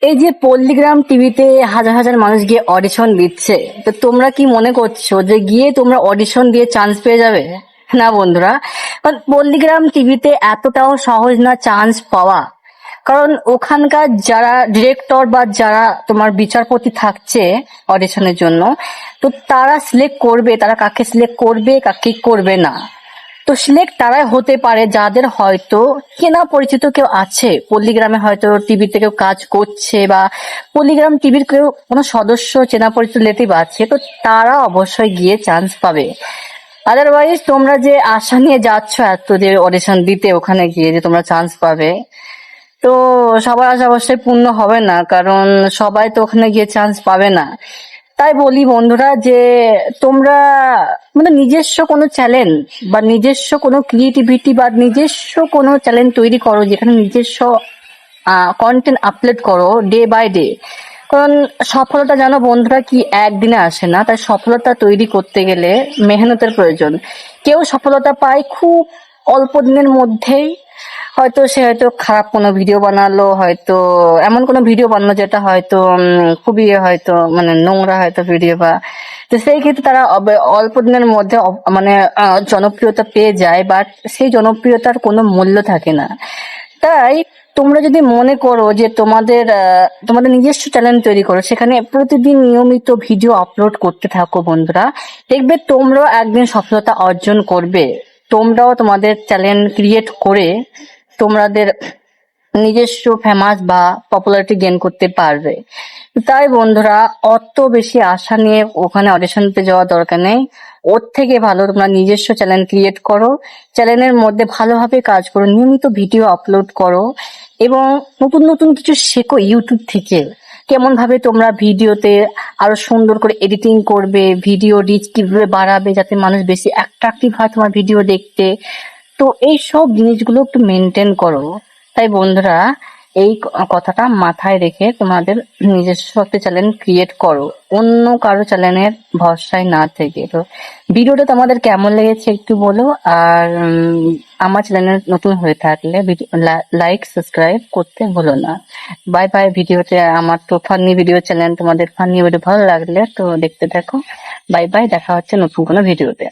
এই যে পল্লীগ্রাম টিভিতে হাজার হাজার মানুষ গিয়ে অডিশন দিচ্ছে, তো তোমরা কি মনে করছো যে গিয়ে তোমরা অডিশন দিয়ে চান্স পেয়ে যাবে? না বন্ধুরা, কারণ পল্লীগ্রাম টিভিতে এতটাও সহজ না চান্স পাওয়া। কারণ ওখানকার যারা ডিরেক্টর বা যারা তোমার বিচারপতি থাকছে অডিশনের জন্য, তো তারা সিলেক্ট করবে তারা কাকে সিলেক্ট করবে কাকে করবে না। তো সিলেক্ট তারাই হতে পারে যাদের হয়তো চেনা পরিচিত কেউ আছে, পল্লীগ্রামে হয়তো টিভিতে কেউ কাজ করছে বা পল্লীগ্রাম টিভির কেউ কোনো সদস্য চেনা পরিচিত রিলেটিভ আছে, তো তারা অবশ্যই গিয়ে চান্স পাবে। আদারওয়াইজ তোমরা যে আশা নিয়ে যাচ্ছ এত যে অডিশন দিতে, ওখানে গিয়ে যে তোমরা চান্স পাবে, তো সবার আশা অবশ্যই পূর্ণ হবে না, কারণ সবাই তো ওখানে গিয়ে চান্স পাবে না। তাই বলি বন্ধুরা যে তোমরা মানে নিজস্ব কোনো চ্যানেল বা নিজস্ব কোনো ক্রিয়েটিভিটি বা নিজস্ব কোনো চ্যানেল তৈরি করো, যেখানে নিজস্ব কন্টেন্ট আপলোড করো ডে বাই ডে। কারণ সফলতা জানো বন্ধুরা কি একদিনে আসে না, তাই সফলতা তৈরি করতে গেলে মেহনতের প্রয়োজন। কেউ সফলতা পায় খুব অল্প দিনের মধ্যেই, হয়তো সে হয়তো খারাপ কোনো ভিডিও বানালো, হয়তো এমন কোনো ভিডিও বানালো যেটা হয়তো খুবই হয়তো মানে নোংরা হয়তো ভিডিও, বা তো সেই ক্ষেত্রে তারা অল্প দিনের মধ্যে মানে জনপ্রিয়তা পেয়ে যায়, বাট সেই জনপ্রিয়তার কোনো মূল্য থাকে না। তাই তোমরা যদি মনে করো যে তোমাদের নিজস্ব চ্যানেল তৈরি করো, সেখানে প্রতিদিন নিয়মিত ভিডিও আপলোড করতে থাকো বন্ধুরা, দেখবে তোমরাও একদিন সফলতা অর্জন করবে। তোমরাও তোমাদের চ্যানেল ক্রিয়েট করে তোমাদের নিজস্ব ফেমাস বা পপুলারিটি গেইন করতে পারবে। তাই বন্ধুরা, অত বেশি আশা নিয়ে ওখানে অডিশন দিতে যাওয়ার দরকার নেই। ওর থেকে ভালো তোমরা নিজস্ব চ্যানেল ক্রিয়েট করো, চ্যানেলের মধ্যে ভালোভাবে কাজ করো, নিয়মিত ভিডিও আপলোড করো এবং নতুন নতুন কিছু শেখো ইউটিউব থেকে। কেমন ভাবে তোমরা ভিডিওতে আরো সুন্দর করে এডিটিং করবে, ভিডিও রিচ কিভাবে বাড়াবে যাতে মানুষ বেশি অ্যাট্রাকটিভ হয় তোমার ভিডিও দেখতে। তো এই সব জিনিসগুলো একটু মেনটেন করো। তাই বন্ধুরা, এই কথাটা মাথায় রেখে তোমাদের নিজস্ব একটা চ্যানেল ক্রিয়েট করো, অন্য কারো চ্যানেলের ভরসায় না থেকে। তো ভিডিওটা তোমাদের কেমন লেগেছে একটু বলো, আর আমার চ্যানেল নতুন হয়ে থাকলে লাইক সাবস্ক্রাইব করতে ভুলো না। Bye bye. ভিডিওতে আমার তো ফানি ভিডিও চ্যানেল, তোমাদের ফানি ভিডিও ভালো লাগলে তো দেখতে থাকো। বাই বাই, দেখা হচ্ছে নতুন কোনো ভিডিওতে।